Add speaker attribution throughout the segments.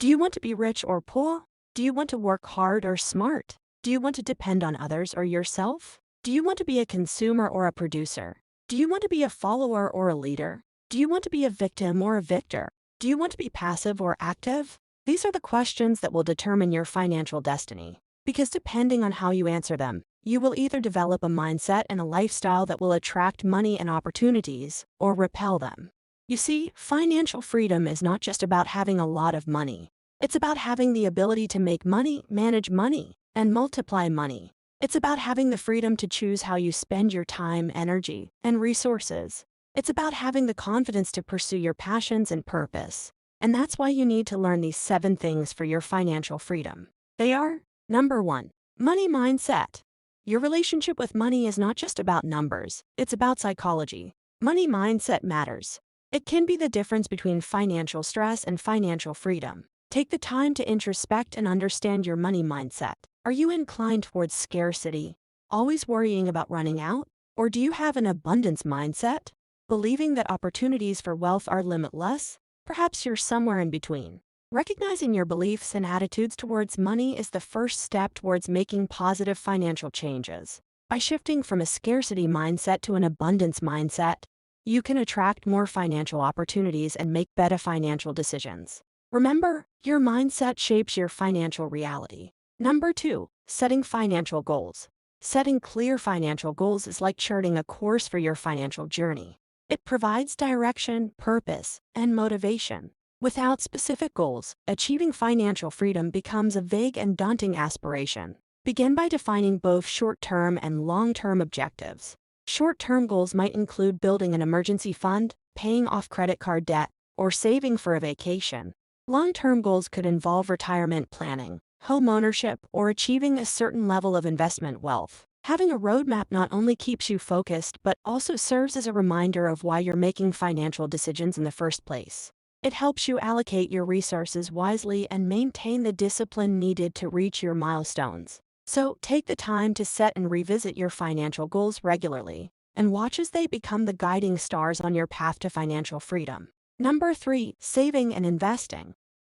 Speaker 1: Do you want to be rich or poor? Do you want to work hard or smart? Do you want to depend on others or yourself? Do you want to be a consumer or a producer? Do you want to be a follower or a leader? Do you want to be a victim or a victor? Do you want to be passive or active? These are the questions that will determine your financial destiny. Because depending on how you answer them, you will either develop a mindset and a lifestyle that will attract money and opportunities, or repel them. You see, financial freedom is not just about having a lot of money. It's about having the ability to make money, manage money, and multiply money. It's about having the freedom to choose how you spend your time, energy, and resources. It's about having the confidence to pursue your passions and purpose. And that's why you need to learn these 7 things for your financial freedom. They are: number 1, money mindset. Your relationship with money is not just about numbers, it's about psychology. Money mindset matters. It can be the difference between financial stress and financial freedom. Take the time to introspect and understand your money mindset. Are you inclined towards scarcity, always worrying about running out? Or do you have an abundance mindset, believing that opportunities for wealth are limitless? Perhaps you're somewhere in between. Recognizing your beliefs and attitudes towards money is the first step towards making positive financial changes. By shifting from a scarcity mindset to an abundance mindset, you can attract more financial opportunities and make better financial decisions. Remember, your mindset shapes your financial reality. Number 2, setting financial goals. Setting clear financial goals is like charting a course for your financial journey. It provides direction, purpose, and motivation. Without specific goals, achieving financial freedom becomes a vague and daunting aspiration. Begin by defining both short-term and long-term objectives. Short-term goals might include building an emergency fund, paying off credit card debt, or saving for a vacation. Long-term goals could involve retirement planning, home ownership, or achieving a certain level of investment wealth. Having a roadmap not only keeps you focused but also serves as a reminder of why you're making financial decisions in the first place. It helps you allocate your resources wisely and maintain the discipline needed to reach your milestones. So, take the time to set and revisit your financial goals regularly, and watch as they become the guiding stars on your path to financial freedom. Number 3, saving and investing.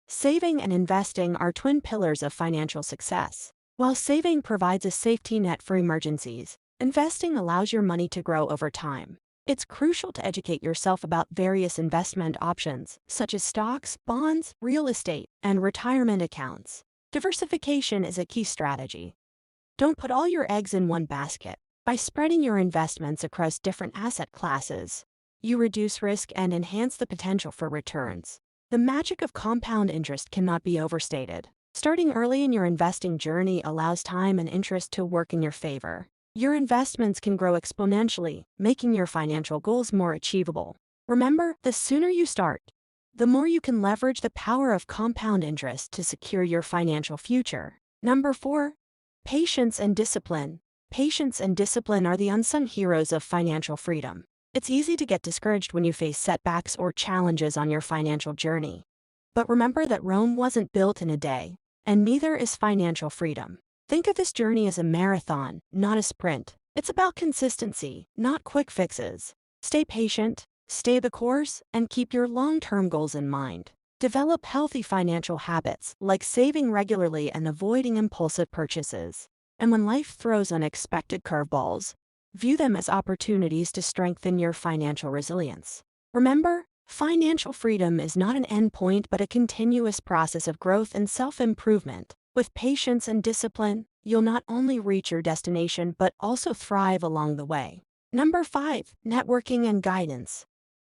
Speaker 1: Saving and investing are twin pillars of financial success. While saving provides a safety net for emergencies, investing allows your money to grow over time. It's crucial to educate yourself about various investment options, such as stocks, bonds, real estate, and retirement accounts. Diversification is a key strategy. Don't put all your eggs in one basket. By spreading your investments across different asset classes, you reduce risk and enhance the potential for returns. The magic of compound interest cannot be overstated. Starting early in your investing journey allows time and interest to work in your favor. Your investments can grow exponentially, making your financial goals more achievable. Remember, the sooner you start, the more you can leverage the power of compound interest to secure your financial future. Number 4, patience and discipline. Patience and discipline are the unsung heroes of financial freedom. It's easy to get discouraged when you face setbacks or challenges on your financial journey. But remember that Rome wasn't built in a day, and neither is financial freedom. Think of this journey as a marathon, not a sprint. It's about consistency, not quick fixes. Stay patient, stay the course, and keep your long-term goals in mind. Develop healthy financial habits, like saving regularly and avoiding impulsive purchases. And when life throws unexpected curveballs, view them as opportunities to strengthen your financial resilience. Remember, financial freedom is not an endpoint but a continuous process of growth and self-improvement. With patience and discipline, you'll not only reach your destination but also thrive along the way. Number 5, networking and guidance.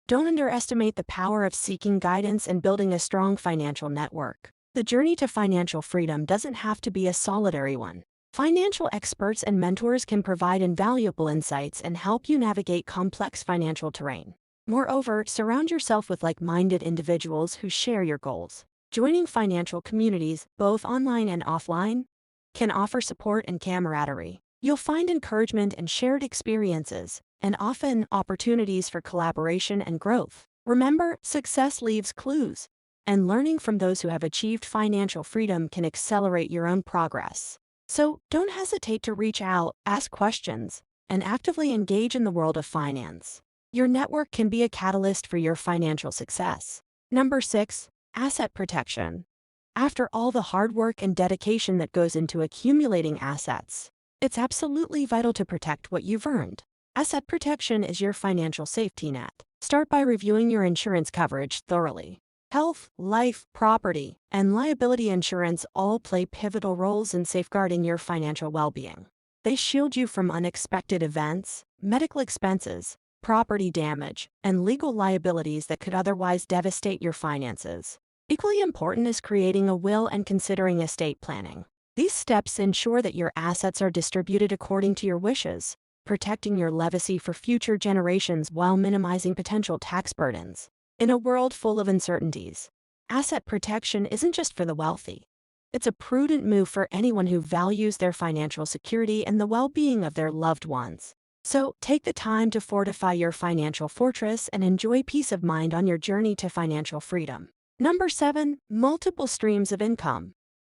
Speaker 1: Don't underestimate the power of seeking guidance and building a strong financial network. The journey to financial freedom doesn't have to be a solitary one. Financial experts and mentors can provide invaluable insights and help you navigate complex financial terrain. Moreover, surround yourself with like-minded individuals who share your goals. Joining financial communities, both online and offline, can offer support and camaraderie. You'll find encouragement and shared experiences, and often opportunities for collaboration and growth. Remember, success leaves clues, and learning from those who have achieved financial freedom can accelerate your own progress. So, don't hesitate to reach out, ask questions, and actively engage in the world of finance. Your network can be a catalyst for your financial success. Number 6, asset protection. After all the hard work and dedication that goes into accumulating assets, it's absolutely vital to protect what you've earned. Asset protection is your financial safety net. Start by reviewing your insurance coverage thoroughly. Health, life, property, and liability insurance all play pivotal roles in safeguarding your financial well-being. They shield you from unexpected events, medical expenses, property damage, and legal liabilities that could otherwise devastate your finances. Equally important is creating a will and considering estate planning. These steps ensure that your assets are distributed according to your wishes, protecting your legacy for future generations while minimizing potential tax burdens. In a world full of uncertainties, asset protection isn't just for the wealthy. It's a prudent move for anyone who values their financial security and the well-being of their loved ones. So, take the time to fortify your financial fortress and enjoy peace of mind on your journey to financial freedom. Number 7. Multiple streams of income.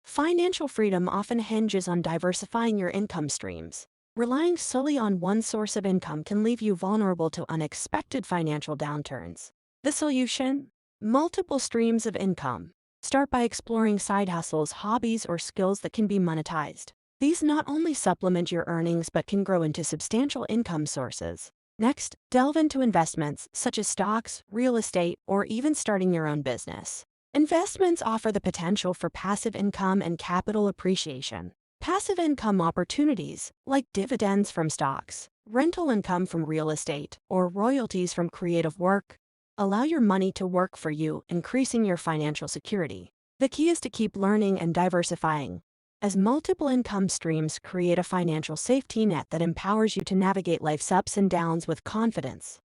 Speaker 1: Financial freedom often hinges on diversifying your income streams. Relying solely on one source of income can leave you vulnerable to unexpected financial downturns. The solution? Multiple streams of income. Start by exploring side hustles, hobbies, or skills that can be monetized. These not only supplement your earnings but can grow into substantial income sources. Next, delve into investments such as stocks, real estate, or even starting your own business. Investments offer the potential for passive income and capital appreciation. Passive income opportunities, like dividends from stocks, rental income from real estate, or royalties from creative work, allow your money to work for you, increasing your financial security. The key is to keep learning and diversifying, as multiple income streams create a financial safety net that empowers you to navigate life's ups and downs with confidence.